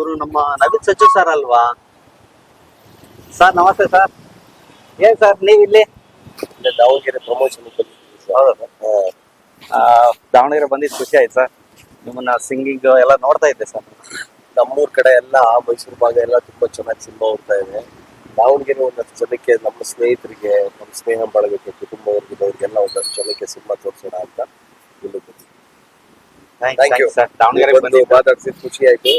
ಇವರು ನಮ್ಮ ನವೀನ್ ಸಚ್ಚು ಸರ್ ಅಲ್ವಾ ಸರ್? ನಮಸ್ತೆ ಸರ್. ಏನ್ ಸರ್ ನೀವು ಇಲ್ಲಿ ದಾವಣಗೆರೆ ಪ್ರಮೋಷನ್ ದಾವಣಗೆರೆ ಬಂದಿದ್ದು ಖುಷಿ ಆಯ್ತು ಸರ್. ನಿಮ್ಮನ್ನ ಸಿಂಗಿಂಗ್ ಎಲ್ಲ ನೋಡ್ತಾ ಇದ್ದೆ ಸರ್. ನಮ್ಮೂರ್ ಕಡೆ ಎಲ್ಲ ಮೈಸೂರು ಭಾಗ ಎಲ್ಲ ತುಂಬಾ ಚೆನ್ನಾಗಿ ಸಿನಿಮಾ ಓಡ್ತಾ ಇದೆ. ದಾವಣಗೆರೆ ಒಂದಷ್ಟು ಜನಕ್ಕೆ, ನಮ್ಮ ಸ್ನೇಹಿತರಿಗೆ, ನಮ್ಮ ಸ್ನೇಹ ಬಳಗಕ್ಕೆ, ಕುಟುಂಬ ವರ್ಗದವ್ರಿಗೆಲ್ಲ ಒಂದಷ್ಟು ಜನಕ್ಕೆ ಸಿನಿಮಾ ತೋರಿಸೋಣ ಅಂತ ಇಲ್ಲಿ ಥ್ಯಾಂಕ್ ಯು ಸರ್. ದಾವಣಗೆರೆ ಬಂದು ಮಾತಾಡ್ಸಿದ್ ಖುಷಿ ಆಯ್ತು.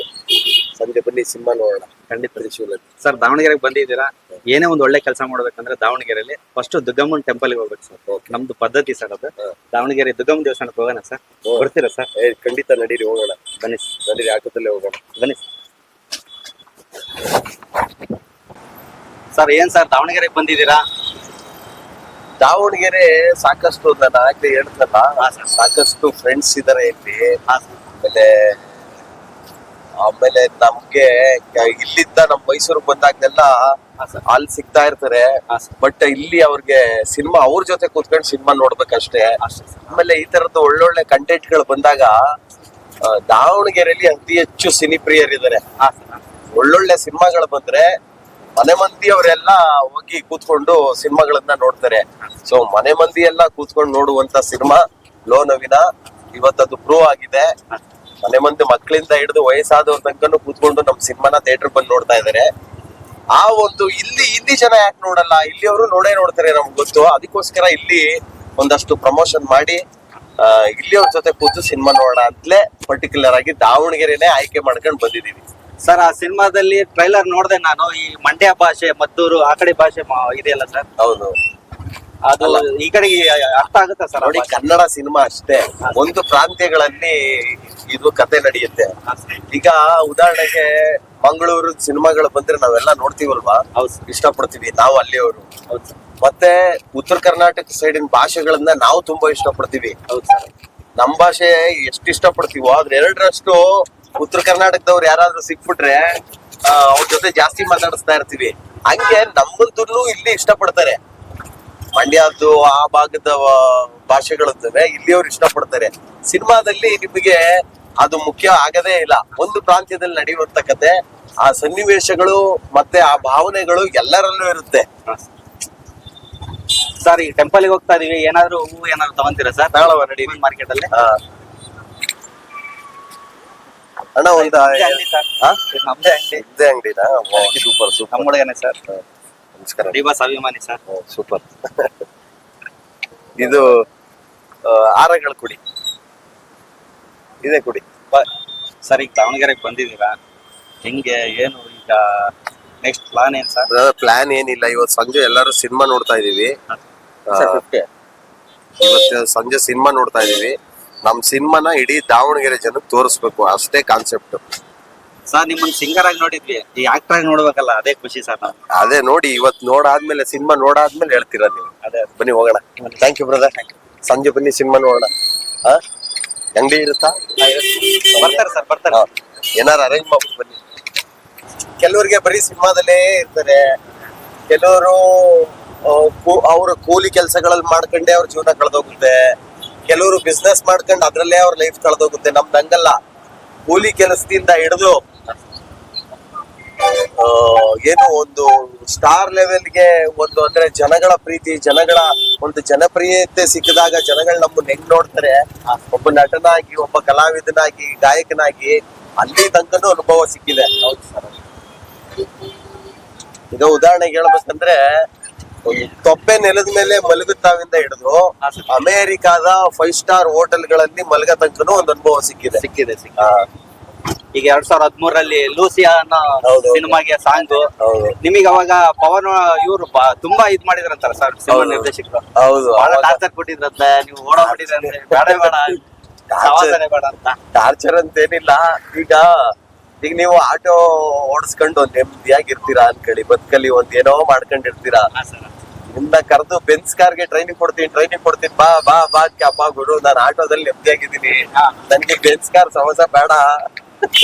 ಸಂಜೆ ಬನ್ನಿ ಸಿನಿಮಾ ನೋಡೋಣ. ಖಂಡಿತ ಸರ್. ದಾವಣಗೆರೆಗೆ ಬಂದಿದ್ದೀರಾ, ಏನೇ ಒಂದು ಒಳ್ಳೆ ಕೆಲಸ ಮಾಡ್ಬೇಕಂದ್ರೆ ದಾವಣಗೆರೆಯಲ್ಲಿ ಫಸ್ಟ್ ದುಗ್ಗಮ್ಮನ್ ಟೆಂಪಲ್ಗೆ ಹೋಗ್ಬೇಕು ಸರ್. ನಮ್ದು ಪದ್ಧತಿ ಸರ್ ಅದು. ದಾವಣಗೆರೆ ದುಗ್ಗಮ್ಮ ದೇವಸ್ಥಾನಕ್ಕೆ ಹೋಗೋಣ ಸರ್. ಬರ್ತೀರಾ ಸರ್? ಖಂಡಿತ ನಡೀರಿ, ಹೋಗೋಣ. ಬನ್ನಿ ನಡೀರಿ, ಆಟೋದಲ್ಲೇ ಹೋಗೋಣ. ಬನ್ನಿ ಸರ್. ಏನ್ ಸರ್ ದಾವಣಗೆರೆಗೆ ಬಂದಿದ್ದೀರಾ? ದಾವಣಗೆರೆ ಸಾಕಷ್ಟು ನಾನು ಆಗ್ಲೇ ಹೇಳ್ತಲ್ಲ, ಸಾಕಷ್ಟು ಫ್ರೆಂಡ್ಸ್ ಇದಾರೆ ಇಲ್ಲಿ. ಆಮೇಲೆ ನಮ್ಗೆ ಇಲ್ಲಿಂದ ನಮ್ ಮೈಸೂರಿಗೆ ಬಂದಾಗ್ಲೆಲ್ಲ ಅಲ್ಲಿ ಸಿಗ್ತಾ ಇರ್ತಾರೆ. ಬಟ್ ಇಲ್ಲಿ ಅವ್ರಿಗೆ ಸಿನಿಮಾ ಅವ್ರ ಜೊತೆ ಕೂತ್ಕೊಂಡು ಸಿನಿಮಾ ನೋಡ್ಬೇಕಷ್ಟೇ. ಆಮೇಲೆ ಈ ತರದ್ದು ಒಳ್ಳೊಳ್ಳೆ ಕಂಟೆಂಟ್ ಗಳು ಬಂದಾಗ ದಾವಣಗೆರೆಯಲ್ಲಿ ಅತಿ ಹೆಚ್ಚು ಸಿನಿ ಪ್ರಿಯರಿದ್ದಾರೆ. ಒಳ್ಳೊಳ್ಳೆ ಸಿನಿಮಾಗಳು ಬಂದ್ರೆ ಮನೆ ಮಂದಿ ಅವರೆಲ್ಲ ಹೋಗಿ ಕೂತ್ಕೊಂಡು ಸಿನಿಮಾಗಳನ್ನ ನೋಡ್ತಾರೆ. ಸೊ ಮನೆ ಮಂದಿ ಎಲ್ಲ ಕೂತ್ಕೊಂಡು ನೋಡುವಂತ ಸಿನಿಮಾ ಲೋ ನವೀನ. ಇವತ್ತದು ಪ್ರೂವ್ ಆಗಿದೆ. ಮನೆ ಮಂದಿ ಮಕ್ಕಳಿಂದ ಹಿಡಿದು ವಯಸ್ಸಾದವ್ರ ತನಕನು ಕೂತ್ಕೊಂಡು ನಮ್ ಸಿನಿಮಾನ ಥಿಯೇಟರ್ ಬಂದು ನೋಡ್ತಾ ಇದಾರೆ. ಆ ಒಂದು ಇಲ್ಲಿ ಜನ ಯಾಕೆ ನೋಡಲ್ಲ? ಇಲ್ಲಿ ಅವರು ನೋಡ್ತಾರೆ, ನಮ್ಗೆ ಗೊತ್ತು. ಅದಕ್ಕೋಸ್ಕರ ಇಲ್ಲಿ ಒಂದಷ್ಟು ಪ್ರಮೋಷನ್ ಮಾಡಿ ಇಲ್ಲಿ ಅವ್ರ ಜೊತೆ ಕೂತು ಸಿನಿಮಾ ನೋಡೋಣ ಅಂತಲೇ ಪರ್ಟಿಕ್ಯುಲರ್ ಆಗಿ ದಾವಣಗೆರೆನೆ ಆಯ್ಕೆ ಮಾಡ್ಕೊಂಡು ಬಂದಿದೀವಿ ಸರ್. ಆ ಸಿನಿಮಾದಲ್ಲಿ ಟ್ರೈಲರ್ ನೋಡಿದೆ ನಾನು. ಈ ಮಂಡ್ಯ ಭಾಷೆ, ಮದ್ದೂರು ಆ ಕಡೆ ಭಾಷೆ ಇದೆಯಲ್ಲ ಸರ್? ಹೌದು. ಅದು ಈ ಕಡೆಗೆ ಅರ್ಥ ಆಗುತ್ತಾ ಸರ್? ನೋಡಿ, ಕನ್ನಡ ಸಿನಿಮಾ ಅಷ್ಟೇ, ಒಂದು ಪ್ರಾಂತ್ಯಗಳಲ್ಲಿ ಇದು ಕತೆ ನಡೆಯುತ್ತೆ. ಈಗ ಉದಾಹರಣೆಗೆ ಮಂಗಳೂರು ಸಿನಿಮಾಗಳು ಬಂದ್ರೆ ನಾವೆಲ್ಲ ನೋಡ್ತೀವಲ್ವಾ, ಇಷ್ಟಪಡ್ತೀವಿ ನಾವು ಅಲ್ಲಿಯವರು. ಮತ್ತೆ ಉತ್ತರ ಕರ್ನಾಟಕ ಸೈಡಿನ ಭಾಷೆಗಳನ್ನ ನಾವು ತುಂಬಾ ಇಷ್ಟಪಡ್ತೀವಿ. ನಮ್ ಭಾಷೆ ಎಷ್ಟು ಇಷ್ಟಪಡ್ತೀವೋ ಅದ್ರ 2ರಷ್ಟು ಉತ್ತರ ಕರ್ನಾಟಕದವ್ರು ಯಾರಾದ್ರೂ ಸಿಕ್ಬಿಟ್ರೆ ಅವ್ರ ಜೊತೆ ಜಾಸ್ತಿ ಮಾತಾಡಿಸ್ತಾ ಇರ್ತೀವಿ. ಹಂಗೆ ನಮ್ಮಂತೂ ಇಲ್ಲಿ ಇಷ್ಟಪಡ್ತಾರೆ. ಮಂಡ್ಯದ್ದು ಆ ಭಾಗದ ಭಾಷೆಗಳಂದ್ರೆ ಇಲ್ಲಿಯವ್ರು ಇಷ್ಟಪಡ್ತಾರೆ. ಸಿನಿಮಾದಲ್ಲಿ ನಿಮಗೆ ಅದು ಮುಖ್ಯ ಆಗದೇ ಇಲ್ಲ. ಒಂದು ಪ್ರಾಂತ್ಯದಲ್ಲಿ ನಡೆಯುವಂತ ಕತೆ, ಆ ಸನ್ನಿವೇಶಗಳು ಮತ್ತೆ ಆ ಭಾವನೆಗಳು ಎಲ್ಲರಲ್ಲೂ ಇರುತ್ತೆ. ಸರ್, ಈ ಟೆಂಪಲ್ ಹೋಗ್ತಾ ಇದೀವಿ, ಏನಾದ್ರು ಹೂವು ಏನಾದ್ರು ತಗೊಂತೀರಾ ಸರ್? ತಗೊಳ್ಳವ ನಡಿ ಮಾರ್ಕೆಟ್ ಅಲ್ಲಿ. ಅಣ್ಣ ಒಂದು ನಮ್ದೇ ಅಂಗಡಿ. ಇದ್ದೇ ಅಂಗಡಿನಾ? Super super. ನಮ್ಮೊಳಗೇನೆ ಸರ್. ನಮಸ್ಕಾರ. ದಿವಸ ಅಭಿಮಾನಿ ಸರ್. ಸೂಪರ್. ಇದು ಆರಗಳ ಕುಡಿ ಇದೆ, ಕುಡಿ ಸರ್. ಈಗ ದಾವಣಗೆರೆಗೆ ಬಂದಿದ್ದೀರಾ, ಹೆಂಗೆ ಏನು ಈಗ ನೆಕ್ಸ್ಟ್ ಪ್ಲಾನ್ ಏನ್ ಸರ್? ಪ್ಲಾನ್ ಏನಿಲ್ಲ. ಇವತ್ತು ಸಂಜೆ ಎಲ್ಲರೂ ಸಿನಿಮಾ ನೋಡ್ತಾ ಇದೀವಿ. ಇವತ್ತು ಸಂಜೆ ಸಿನಿಮಾ ನೋಡ್ತಾ ಇದೀವಿ. ನಮ್ ಸಿನಿಮಾನ ಇಡೀ ದಾವಣಗೆರೆ ಜನಕ್ಕೆ ತೋರಿಸ್ಬೇಕು, ಅಷ್ಟೇ ಕಾನ್ಸೆಪ್ಟ್ ಸರ್. ನಿಮ್ಮನ್ನ ಸಿಂಗರ್ ಆಗಿ ನೋಡಿದ್ವಿ, ಈ ಆಕ್ಟರ್ ಆಗಿ ನೋಡ್ಬೇಕಲ್ಲ, ಅದೇ ಖುಷಿ ಸರ್. ನಾವು ಅದೇ ನೋಡಿ, ಇವತ್ತು ನೋಡಾದ್ಮೇಲೆ ಸಿನಿಮಾ ನೋಡಾದ್ಮೇಲೆ ಹೇಳ್ತೀರಾ ನೀವು. ಅದೇ ಬನ್ನಿ ಹೋಗೋಣ. Thank you brother. ಸಂಜೆ ಬನ್ನಿ ಸಿನಿಮಾ ನೋಡೋಣ. ಅಂಗಡಿ ಇರುತ್ತಾ? ಬರ್ತಾರೆ ಸರ್, ಬರ್ತಾರೆ. ಏನಾರು ಅರೇಂಜ್ ಮಾಡ್ಬಿಟ್ಟು ಬನ್ನಿ. ಕೆಲವರಿಗೆ ಬರೀ ಸಿನಿಮಾದಲ್ಲೇ ಇರ್ತಾರೆ, ಕೆಲವರು ಅವ್ರ ಕೂಲಿ ಕೆಲಸಗಳಲ್ಲಿ ಮಾಡ್ಕೊಂಡೆ ಅವ್ರ ಜೀವನ ಕಳೆದೋಗುತ್ತೆ, ಕೆಲವರು ಬಿಸ್ನೆಸ್ ಮಾಡ್ಕೊಂಡು ಅದ್ರಲ್ಲೇ ಅವ್ರ ಲೈಫ್ ಕಳೆದೋಗುತ್ತೆ. ನಮ್ದು ಹಂಗಲ್ಲ. ಕೂಲಿ ಕೆಲಸದಿಂದ ಹಿಡಿದು ಏನು ಒಂದು ಸ್ಟಾರ್ ಲೆವೆಲ್ಗೆ ಒಂದು ಅಂದ್ರೆ ಜನಗಳ ಪ್ರೀತಿ, ಜನಗಳ ಒಂದು ಜನಪ್ರಿಯತೆ ಸಿಕ್ಕಿದಾಗ ಜನಗಳು ನಮ್ಮನ್ನ ಹೆಂಗ್ ನೋಡ್ತಾರೆ, ಒಬ್ಬ ನಟನಾಗಿ, ಒಬ್ಬ ಕಲಾವಿದನಾಗಿ, ಗಾಯಕನಾಗಿ ಅಲ್ಲಿ ತನಕನೂ ಅನುಭವ ಸಿಕ್ಕಿದೆ. ಈಗ ಉದಾಹರಣೆಗೆ ಹೇಳ್ಬೇಕಂದ್ರೆ, ತೊಪ್ಪೆ ನೆಲದ ಮೇಲೆ ಮಲಗುತ್ತಾವಿಂದ ಹಿಡಿದು ಅಮೆರಿಕಾದ 5 ಸ್ಟಾರ್ ಹೋಟೆಲ್ಗಳಲ್ಲಿ ಮಲಗ ತನಕನೂ ಒಂದು ಅನುಭವ ಸಿಕ್ಕಿದೆ. ಈಗ 2013ರಲ್ಲಿ ಲೂಸಿಯಾ ಅನ್ನೋ ಸಿನಿಮಾಗೆ ಸಾಂಗ್ ನಿಮಗೆ ಅವಾಗ ಪವನ್ ಇವ್ರು ತುಂಬಾ ಇದ್ ಮಾಡಿದ್ರಂತಾರ ಸರ್, ಸಿನಿಮಾ ನಿರ್ದೇಶಕರು. ಹೌದು, ಬಹಳ ಟಾರ್ಚರ್ ಕೊಟ್ಟಿದ್ರಂತೆ, ನೀವು ಓಡಾಡ್ಬಿಟ್ಟಿದ್ರಂತೆ, ಬೇಡ ಬೇಡ ಅಂತ. ಟಾರ್ಚರ್ ಅಂತೇನಿಲ್ಲ. ಈಗ ನೀವು ಆಟೋ ಓಡಿಸ್ಕೊಂಡು ನೆಮ್ಮದಿಯಾಗಿರ್ತೀರಾ ಅನ್ಕಳಿ, ಬದುಕಲ್ಲಿ ಒಂದ್ ಏನೋ ಮಾಡ್ಕೊಂಡಿರ್ತೀರಾ. ನಿಮ್ನ ಕರೆದು ಬೆನ್ಸ್ ಕಾರ್ಗೆ ಟ್ರೈನಿಂಗ್ ಕೊಡ್ತೀನಿ, ಬಾ ಬಾ ಬಾ ಕ್ಯಾಪ ಗುರು, ನಾನು ಆಟೋದಲ್ಲಿ ನೆಮ್ಮದಿಯಾಗಿದ್ದೀನಿ, ನನ್ಗೆ ಬೆನ್ಸ್ ಕಾರ್ ಸಹವಾಸ ಬೇಡ.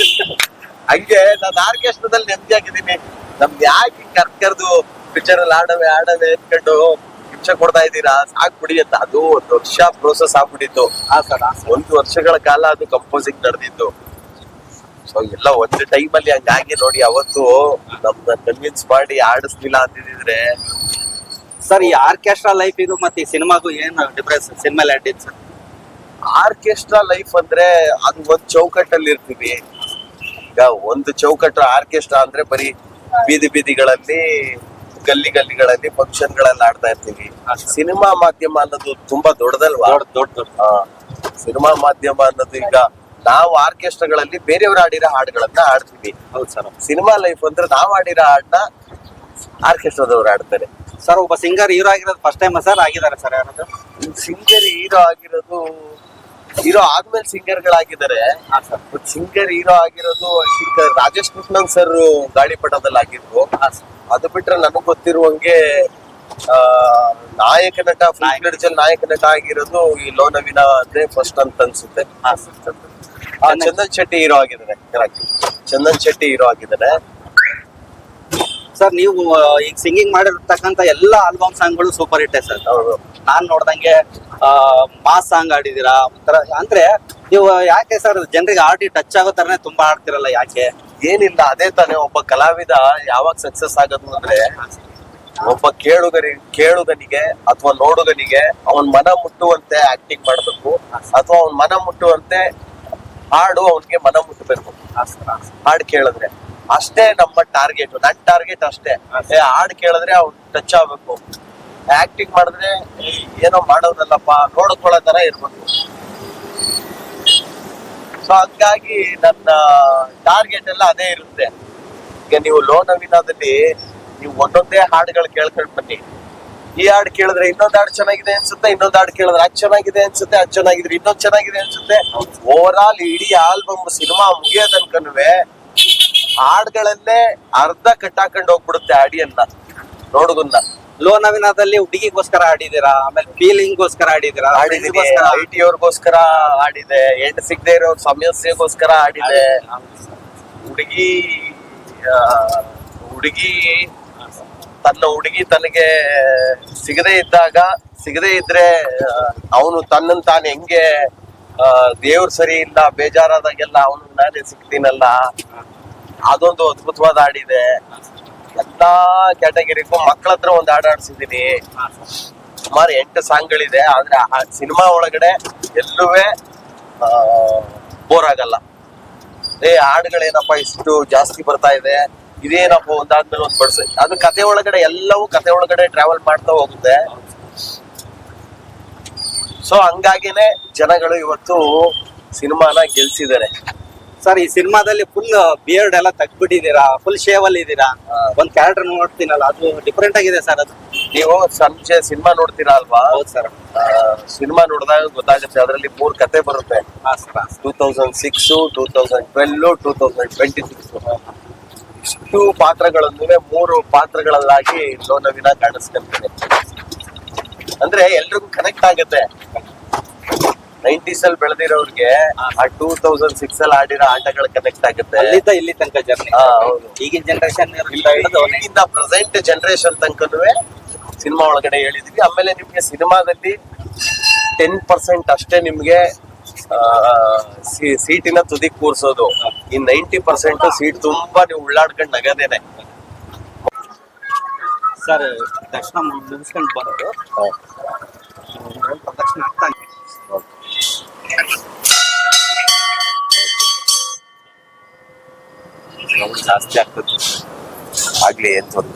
ಹಂಗೆ ನಾನು ಆರ್ಕೆಸ್ಟ್ರಾದಲ್ಲಿ ನೆಮ್ಮದಿಯಾಗಿದ್ದೀನಿ, ನಮ್ಗೆ ಯಾಕೆ ಕರ್ದು ಪಿಕ್ಚರ್ ಅಲ್ಲಿ ಆಡವೆ ಅನ್ಕೊಂಡು ಶಿಕ್ಷೆ ಕೊಡ್ತಾ ಇದ್ದೀರಾ, ಸಾಕ್ಬಿಡಿ ಅಂತ. ಅದು 1 ವರ್ಷ ಪ್ರೋಸೆಸ್ ಆಗ್ಬಿಟ್ಟಿತ್ತು. 1 ವರ್ಷಗಳ ಕಾಲ ಅದು ಕಂಪೋಸಿಂಗ್ ನಡೆದಿತ್ತು. ಸೊ ಎಲ್ಲ ಒಂದು ಟೈಮಲ್ಲಿ ಹಂಗಾಗಿ ನೋಡಿ ಅವತ್ತು ನಮ್ನ ಕನ್ವಿನ್ಸ್ ಮಾಡಿ ಆಡಿಸ್ಲಿಲ್ಲ ಅಂತಿದ್ರೆ. ಸರ್ ಈ ಆರ್ಕೆಸ್ಟ್ರಾ ಲೈಫಿಗೂ ಮತ್ತೆ ಈ ಸಿನಿಮಾಗೂ ಏನು ಡಿಫ್ರೆನ್ಸ್ ಸಿನಿಮಾ ಲ್ಯಾಂಡಿದ್ ಸರ್? ಆರ್ಕೆಸ್ಟ್ರಾ ಲೈಫ್ ಅಂದ್ರೆ ಅದು ಒಂದ್ ಚೌಕಟ್ಟಲ್ಲಿ ಇರ್ತೀವಿ. ಈಗ ಒಂದು ಚೌಕಟ್ಟು ಆರ್ಕೆಸ್ಟ್ರಾ ಅಂದ್ರೆ ಬರೀ ಬೀದಿಗಳಲ್ಲಿ ಗಲ್ಲಿಗಳಲ್ಲಿ ಫಂಕ್ಷನ್ ಗಳಲ್ಲಿ ಆಡ್ತಾ ಇರ್ತೀವಿ. ಸಿನಿಮಾ ಮಾಧ್ಯಮ ಅನ್ನೋದು ತುಂಬಾ ದೊಡ್ಡದಲ್ವಾ? ದೊಡ್ಡ ಸಿನಿಮಾ ಮಾಧ್ಯಮ ಅನ್ನೋದು ಈಗ ನಾವು ಆರ್ಕೆಸ್ಟ್ರಾಗಳಲ್ಲಿ ಬೇರೆಯವ್ರು ಆಡಿರೋ ಹಾಡುಗಳನ್ನ ಆಡ್ತೀವಿ. ಹೌದು ಸರ್. ಸಿನಿಮಾ ಲೈಫ್ ಅಂದ್ರೆ ನಾವ್ ಆಡಿರೋ ಹಾಡನ್ನ ಆರ್ಕೆಸ್ಟ್ರಾದವ್ರು ಆಡ್ತಾರೆ. ಸರ್ ಒಬ್ಬ ಸಿಂಗರ್ ಹೀರೋ ಆಗಿರೋದು ಫಸ್ಟ್ ಟೈಮ್ ಸರ್ ಆಗಿದ್ದಾರೆ ಸರ್ ಯಾರಾದ್ರು? ಸಿಂಗರ್ ಹೀರೋ ಆಗಿರೋದು, ಹೀರೋ ಆದ್ಮೇಲೆ ಸಿಂಗರ್ ಗಳಾಗಿದ್ದಾರೆ. ಸಿಂಗರ್ ಹೀರೋ ಆಗಿರೋದು ರಾಜೇಶ್ ಕೃಷ್ಣನ್ ಸರ್ ಗಾಳಿಪಟದಲ್ಲಿ ಆಗಿದ್ರು. ಅದು ಬಿಟ್ರೆ ನನಗ್ ಗೊತ್ತಿರುವಂಗೆ ನಾಯಕ ನಟ ನಾಯಕ ನಟ ಆಗಿರೋದು ಈ ಲೋನವಿನ ಅಂದ್ರೆ ಫಸ್ಟ್ ಅಂತ ಅನ್ಸುತ್ತೆ. ಚಂದನ್ ಶೆಟ್ಟಿ ಹೀರೋ ಆಗಿದ್ದಾರೆ. ಚಂದನ್ ಶೆಟ್ಟಿ ಹೀರೋ ಆಗಿದ್ದಾರೆ. ಸರ್ ನೀವು ಈಗ ಸಿಂಗಿಂಗ್ ಮಾಡಿರ್ತಕ್ಕಂತ ಎಲ್ಲಾ ಆಲ್ಬಮ್ ಸಾಂಗ್ಗಳು ಸೂಪರ್ ಹಿಟ್ ಸರ್. ಹೌದು. ನಾನ್ ನೋಡ್ದಂಗೆ ಮಾಸ್ ಸಾಂಗ್ ಆಡಿದೀರಾ ಒಂಥರ. ಅಂದ್ರೆ ನೀವು ಯಾಕೆ ಸರ್ ಜನರಿಗೆ ಆಡಿ ಟಚ್ ಆಗೋ ತರನೇ ತುಂಬಾ ಆಡ್ತಿರಲ್ಲ ಯಾಕೆ? ಏನಿಲ್ಲ, ಅದೇ ತಾನೇ ಒಬ್ಬ ಕಲಾವಿದ ಯಾವಾಗ ಸಕ್ಸಸ್ ಆಗೋದು ಅಂದ್ರೆ ಒಬ್ಬ ಕೇಳುಗನಿಗೆ ಅಥವಾ ನೋಡುಗನಿಗೆ ಅವನ್ ಮನ ಮುಟ್ಟುವಂತೆ ಆಕ್ಟಿಂಗ್ ಮಾಡ್ಬೇಕು, ಅಥವಾ ಅವನ್ ಮನ ಮುಟ್ಟುವಂತೆ ಹಾಡು ಅವನ್ಗೆ ಮನ ಮುಟ್ಟಬೇಕು. ಹಾಡು ಕೇಳಿದ್ರೆ ಅಷ್ಟೇ ನಮ್ಮ ಟಾರ್ಗೆಟ್. ನನ್ ಟಾರ್ಗೆಟ್ ಅಷ್ಟೇ. ಹಾಡು ಕೇಳಿದ್ರೆ ಅವ್ನ್ ಟಚ್ ಆಗ್ಬೇಕು. ಆಕ್ಟಿಂಗ್ ಮಾಡಿದ್ರೆ ಏನೋ ಮಾಡೋದಲ್ಲಪ್ಪ ನೋಡ್ಕೊಳ್ಳೋ ತರ ಇರ್ಬೇಕು. ಸೊ ಹಂಗಾಗಿ ನನ್ನ ಟಾರ್ಗೆಟ್ ಎಲ್ಲ ಅದೇ ಇರುತ್ತೆ. ಈಗ ನೀವು ಲೋನವಿನಾದಲ್ಲಿ ನೀವು ಒಂದೊಂದೇ ಹಾಡುಗಳು ಕೇಳ್ಕೊಂಡ್ ಬನ್ನಿ. ಈ ಹಾಡು ಕೇಳಿದ್ರೆ ಇನ್ನೊಂದು ಹಾಡು ಚೆನ್ನಾಗಿದೆ ಅನ್ಸುತ್ತೆ, ಇನ್ನೊಂದು ಹಾಡು ಕೇಳಿದ್ರೆ ಅದ್ ಚೆನ್ನಾಗಿದೆ ಅನ್ಸುತ್ತೆ, ಅದ್ ಚೆನ್ನಾಗಿದ್ರೆ ಇನ್ನೊಂದ್ ಚೆನ್ನಾಗಿದೆ ಅನ್ಸುತ್ತೆ. ಓವರ್ ಆಲ್ ಇಡೀ ಆಲ್ಬಮ್ ಸಿನಿಮಾ ಮುಗಿಯೋದನ್ಕನುವೆ ಹಾಡುಗಳಲ್ಲೇ ಅರ್ಧ ಕಟ್ಟಾಕೊಂಡು ಹೋಗ್ಬಿಡುತ್ತೆ ಆಡಿಯನ್ನ, ನೋಡುಗನ್ನ. ಲೋನವಿನಾದಲ್ಲಿ ಹುಡುಗಿಗೋಸ್ಕರ ಆಡಿದೀರಾ, ಆಮೇಲೆ ಫೀಲಿಂಗ್ಗೋಸ್ಕರ ಆಡಿದೀರಾ? ಆಡಿದೀನಿ, IT ಅವ್ರಿಗೋಸ್ಕರ ಆಡಿದೆ, ಹೆಣ್ಣು ಸಿಗದೆ ಇರೋ ಸಮಸ್ಯೆಗೋಸ್ಕರ ಆಡಿದೆ. ಹುಡುಗಿ ತನ್ನ ಹುಡುಗಿ ತನಗೆ ಸಿಗದೆ ಇದ್ರೆ ಅವನು ತನ್ನನ್ ತಾನು ಹೆಂಗೆ ದೇವ್ರು ಸರಿ ಇಲ್ಲ ಬೇಜಾರಾದಾಗೆಲ್ಲ ಅವನು ನಾನೇ ಸಿಗ್ತೀನಲ್ಲ, ಅದೊಂದು ಅದ್ಭುತವಾದ ಹಾಡಿದೆ. ಎಲ್ಲಾ ಕ್ಯಾಟಗರಿಗೂ ಮಕ್ಕಳ ಹತ್ರ ಒಂದು ಹಾಡು ಆಡ್ಸಿದೀನಿ. ಸುಮಾರು 8 ಸಾಂಗ್ಗಳಿದೆ. ಆದ್ರೆ ಸಿನಿಮಾ ಒಳಗಡೆ ಎಲ್ಲೂವೆ ಬೋರ್ ಆಗಲ್ಲ. ಹಾಡುಗಳೇನಪ್ಪ ಇಷ್ಟು ಜಾಸ್ತಿ ಬರ್ತಾ ಇದೆ, ಇದೇನಪ್ಪ ಒಂದಾದ್ಮೇಲೆ ಒಂದ್ ಬಡ್ಸ. ಅದು ಕತೆ ಒಳಗಡೆ ಎಲ್ಲವೂ ಕತೆ ಒಳಗಡೆ ಟ್ರಾವೆಲ್ ಮಾಡ್ತಾ ಹೋಗುತ್ತೆ. ಸೊ ಹಂಗಾಗಿನೇ ಜನಗಳು ಇವತ್ತು ಸಿನಿಮಾನ ಗೆಲ್ಸಿದ್ದಾರೆ. ಸರ್ ಈ ಸಿನಿಮಾದಲ್ಲಿ ಫುಲ್ ಬಿಯರ್ಡ್ ಎಲ್ಲ ತೆಗ್ದ್ಬಿಟ್ಟಿದ್ದೀರಾ, ಫುಲ್ ಶೇವ್ ಅಲ್ಲಿ ಇದ್ದೀರಾ. ಒಂದ್ ಕ್ಯಾರೆಕ್ಟರ್ ನೋಡ್ತೀನಲ್ಲ, ಅದು ಡಿಫ್ರೆಂಟ್ ಆಗಿದೆ ಸರ್. ಅದು ನೀವು ಸಂಜೆ ಸಿನಿಮಾ ನೋಡ್ತೀರಾ ಅಲ್ವಾ? ಹೌದು ಸರ್. ಸಿನಿಮಾ ನೋಡಿದಾಗ ಗೊತ್ತಾಗುತ್ತೆ. ಅದರಲ್ಲಿ 3 ಕತೆ ಬರುತ್ತೆ. 2006, 2012, 2026. ಇಷ್ಟು ಪಾತ್ರಗಳನ್ನು 3 ಪಾತ್ರಗಳಲ್ಲಾಗಿ ಲೋನವಿನ ಕಾಣಿಸ್ಕೊಂತೀನಿ. ಅಂದ್ರೆ ಎಲ್ರಿಗೂ ಕನೆಕ್ಟ್ ಆಗುತ್ತೆ. 90s ಅಲ್ಲಿ ಬೆಳೆದಿರೋರ್ಗೆ ಆ 2006 ಅಲ್ಲಿ ಆಡಿರೋ ಆಟಗಳು ಕನೆಕ್ಟ್ ಆಗುತ್ತೆ. ಅಲ್ಲಿಂದ ಇಲ್ಲಿ ತನಕ ಜರ್ನಿ. ಹೌದು. ಈಗಿನ ಜನರೇಷನ್ ಈಗಿನ ಪ್ರೆಸೆಂಟ್ ಜನರೇಷನ್ ತನಕನೂ ಸಿನಿಮಾ ಒಳಗಡೆ ಹೇಳಿದೀವಿ. ಆಮೇಲೆ ನಿಮ್ಗೆ ಸಿನಿಮಾದಲ್ಲಿ 10% ಅಷ್ಟೇ ನಿಮ್ಗೆ ಸೀಟಿನ ತುದಿ ಕೂರ್ಸೋದು. ಈ 90% ಸೀಟ್ ತುಂಬಾ ನೀವು ಉಳ್ಳಾಡ್ಕೊಂಡು ನಗದೇನೆ. ಸರ್ ದರ್ಶನ ಮುಗಿಸ್ಕೊಂಡು ಬರೋದು ಪ್ರದಕ್ಷಿಣೆ ಆಗ್ತಾ ಇದೆ. ಜಾಸ್ತಿ ಆಗ್ತದೆ ಆಗ್ಲಿ ಏನ್ ತೊಂದ್ರೆ.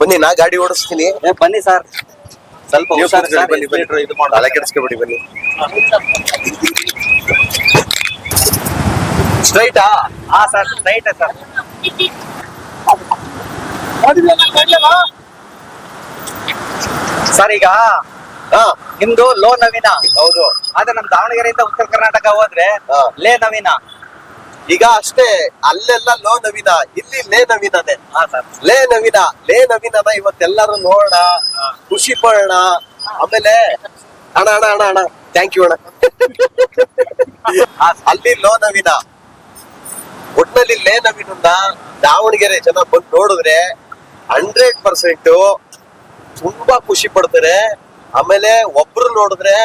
ಬನ್ನಿ, ನಾ ಗಾಡಿ ಓಡಿಸ್ತೀನಿ. ಬನ್ನಿ ಸರ್, ಸ್ವಲ್ಪ ಹುಷಾರು ಸರ್. ಬನ್ನಿ ಇದು ಮಾಡಿ ತಲೆ ಕೆಡಿಸ್ಕೊಬಿಡಿ. ಬನ್ನಿ. ಸ್ಟ್ರೈಟಾ? ಹಾ ಸರ್, ಸ್ಟ್ರೈಟ್ ಸರ್. ಸರ್ ಈಗ ಹಾ ನಿಮ್ದು ಲೋ ನವೀನ. ಹೌದು. ಆದ್ರೆ ನಮ್ ದಾವಣಗೆರೆಯಿಂದ ಉತ್ತರ ಕರ್ನಾಟಕ ಹೋದ್ರೆ ಹಾ. ಲೇ ನವೀನ. ಈಗ ಅಷ್ಟೇ, ಅಲ್ಲೆಲ್ಲ ಲೋ ನವೀನ, ಇಲ್ಲಿ ಲೇ ನವೀನನೇ. ಹಾ ಸರ್. ಲೇ ನವೀನನ ಇವತ್ತೆಲ್ಲರೂ ನೋಡೋಣ, ಖುಷಿ ಪಡೋಣ. ಆಮೇಲೆ ಅಣ್ಣ ಅಣ್ಣ ಅಣ್ಣ ಅಣ್ಣ ಥ್ಯಾಂಕ್ ಯು ಅಣ್ಣ. ಅಲ್ಲಿ ಲೋ ನವೀನ, ಒಟ್ನಲ್ಲಿ ಲೇ ನವೀನನ್ನ ದಾವಣಗೆರೆ ಜನ ಬಂದು ನೋಡಿದ್ರೆ 100% ತುಂಬಾ ಖುಷಿ ಪಡ್ತಾರೆ. ಆಮೇಲೆ ಒಬ್ರು ನೋಡಿದ್ರೆ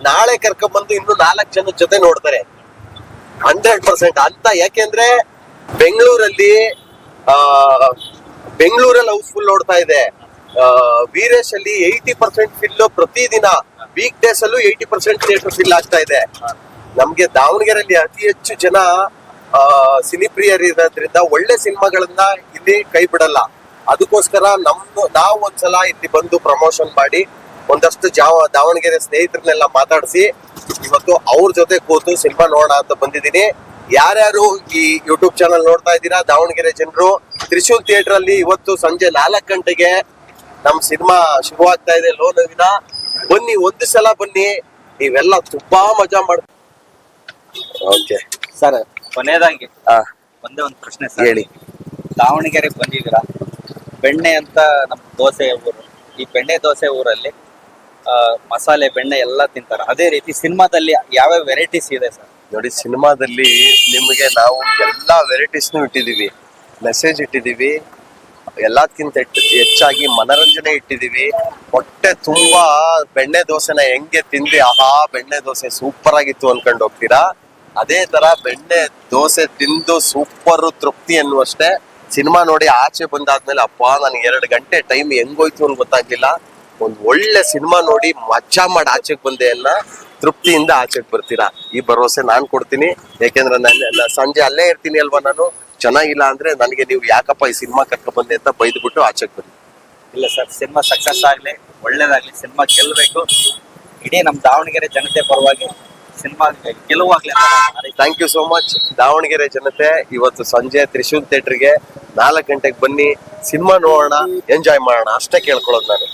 ನಾಳೆ ಕರ್ಕೊಂಡ್ಬಂದು ಇನ್ನು 4 ಜನದ ಜೊತೆ ನೋಡ್ತಾರೆ 100% ಅಂತ. ಯಾಕೆಂದ್ರೆ ಬೆಂಗಳೂರಲ್ಲಿ ಹೌಸ್ಫುಲ್ ನೋಡ್ತಾ ಇದೆ. ವೀರೇಶ್ ಅಲ್ಲಿ 80% ಫಿಲ್ ಪ್ರತಿದಿನ, ವೀಕ್ ಡೇಸ್ ಅಲ್ಲೂ 80% ಥಿಯೇಟರ್ ಫಿಲ್ ಆಗ್ತಾ ಇದೆ. ನಮ್ಗೆ ದಾವಣಗೆರೆಯಲ್ಲಿ ಅತಿ ಹೆಚ್ಚು ಜನ ಸಿನಿ ಪ್ರಿಯರಿರೋದ್ರಿಂದ ಒಳ್ಳೆ ಸಿನಿಮಾಗಳನ್ನ ಇಲ್ಲಿ ಕೈ ಬಿಡಲ್ಲ. ಅದಕ್ಕೋಸ್ಕರ ನಾವು ಒಂದ್ಸಲ ಇಲ್ಲಿ ಬಂದು ಪ್ರಮೋಷನ್ ಮಾಡಿ ಒಂದಷ್ಟು ದಾವಣಗೆರೆ ಸ್ನೇಹಿತರನ್ನೆಲ್ಲ ಮಾತಾಡಿಸಿ ಇವತ್ತು ಅವ್ರ ಜೊತೆ ಕೂತು ಸಿನಿಮಾ ನೋಡೋಣ ಅಂತ ಬಂದಿದ್ದೀನಿ. ಯಾರ್ಯಾರು ಈ ಯೂಟ್ಯೂಬ್ ಚಾನಲ್ ನೋಡ್ತಾ ಇದ್ದೀರಾ ದಾವಣಗೆರೆ ಜನರು, ತ್ರಿಶೂಲ್ ಥಿಯೇಟರ್ ಅಲ್ಲಿ ಇವತ್ತು ಸಂಜೆ 4 ಗಂಟೆಗೆ ನಮ್ ಸಿನಿಮಾ ಶುರುವಾಗ್ತಾ ಇದೆ ಲೋ ನವೀನ. ಬನ್ನಿ, ಒಂದು ಸಲ ಬನ್ನಿ, ನೀವೆಲ್ಲ ತುಂಬಾ ಮಜಾ ಮಾಡ್ತೀವಿ. ಓಕೆ ಸರ್, ಕೊನೆಯದಾಗಿ ಒಂದೇ ಒಂದು ಪ್ರಶ್ನೆ ಸರ್. ಹೇಳಿ. ದಾವಣಗೆರೆಗೆ ಬಂದಿದ್ದೀರಾ, ಬೆಣ್ಣೆ ಅಂತ ನಮ್ ದೋಸೆ ಊರು. ಈ ಬೆಣ್ಣೆ ದೋಸೆ ಊರಲ್ಲಿ ಮಸಾಲೆ ಬೆಣ್ಣೆ ಎಲ್ಲ ತಿಂತಾರ. ಅದೇ ರೀತಿ ಸಿನಿಮಾದಲ್ಲಿ ಯಾವ್ಯಾವ ವೆರೈಟೀಸ್ ಇದೆ ಸರ್? ನೋಡಿ, ಸಿನಿಮಾದಲ್ಲಿ ನಿಮಗೆ ನಾವು ಎಲ್ಲಾ ವೆರೈಟೀಸ್ನು ಇಟ್ಟಿದೀವಿ, ಮೆಸೇಜ್ ಇಟ್ಟಿದೀವಿ, ಎಲ್ಲದಕ್ಕಿಂತ ಹೆಚ್ಚಾಗಿ ಮನರಂಜನೆ ಇಟ್ಟಿದೀವಿ. ಹೊಟ್ಟೆ ತುಂಬಾ ಬೆಣ್ಣೆ ದೋಸೆನ ಹೆಂಗೆ ತಿಂದು ಆಹಾ ಬೆಣ್ಣೆ ದೋಸೆ ಸೂಪರ್ ಆಗಿತ್ತು ಅನ್ಕೊಂಡು ಹೋಗ್ತೀರಾ, ಅದೇ ತರ ಬೆಣ್ಣೆ ದೋಸೆ ತಿಂದು ಸೂಪರ್ ತೃಪ್ತಿ ಅನ್ನುವಷ್ಟೇ ಸಿನಿಮಾ ನೋಡಿ ಆಚೆ ಬಂದಾದ್ಮೇಲೆ ಅಪ್ಪ ನನ್ಗೆ 2 ಗಂಟೆ ಟೈಮ್ ಹೆಂಗೋಯ್ತು ಅಂತ ಗೊತ್ತಾಗ್ಲಿಲ್ಲ. ಒಂದ್ ಒಳ್ಳೆ ಸಿನಿಮಾ ನೋಡಿ ಮಜಾ ಮಾಡಿ ಆಚೆಗೆ ಬಂದೆ ಅನ್ನ ತೃಪ್ತಿಯಿಂದ ಆಚೆಗೆ ಬರ್ತೀರಾ, ಈ ಭರವಸೆ ನಾನ್ ಕೊಡ್ತೀನಿ. ಯಾಕೆಂದ್ರೆ ನಾನು ಸಂಜೆ ಅಲ್ಲೇ ಇರ್ತೀನಿ ಅಲ್ವಾ, ನಾನು ಚೆನ್ನಾಗಿಲ್ಲ ಅಂದ್ರೆ ನನಗೆ ನೀವು ಯಾಕಪ್ಪ ಈ ಸಿನಿಮಾ ಕರ್ಕೊಂಡ್ ಬಂದೆ ಅಂತ ಬೈದ್ಬಿಟ್ಟು ಆಚೆಗೆ ಬನ್ನಿ. ಇಲ್ಲ ಸರ್, ಸಿನಿಮಾ ಸಕ್ಸಸ್ ಆಗ್ಲಿ, ಒಳ್ಳೇದಾಗ್ಲಿ, ಸಿನಿಮಾ ಗೆಲ್ಬೇಕು. ಇಡೀ ನಮ್ ದಾವಣಗೆರೆ ಜನತೆ ಪರವಾಗಿ ಸಿನಿಮಾ ಗೆಲುವಾಗ್ಲಿ ಅಂತ ನಾನು ಹಾರೈಸ್ತೀನಿ. Thank you so much. Davanagere ಜನತೆ ಇವತ್ತು ಸಂಜೆ ತ್ರಿಶೂಲ್ ಥಿಯೇಟರ್ಗೆ 4 ಗಂಟೆಗೆ ಬನ್ನಿ, ಸಿನಿಮಾ ನೋಡೋಣ, ಎಂಜಾಯ್ ಮಾಡೋಣ, ಅಷ್ಟೇ ಕೇಳ್ಕೊಳ್ಳೋದು ನಾನು.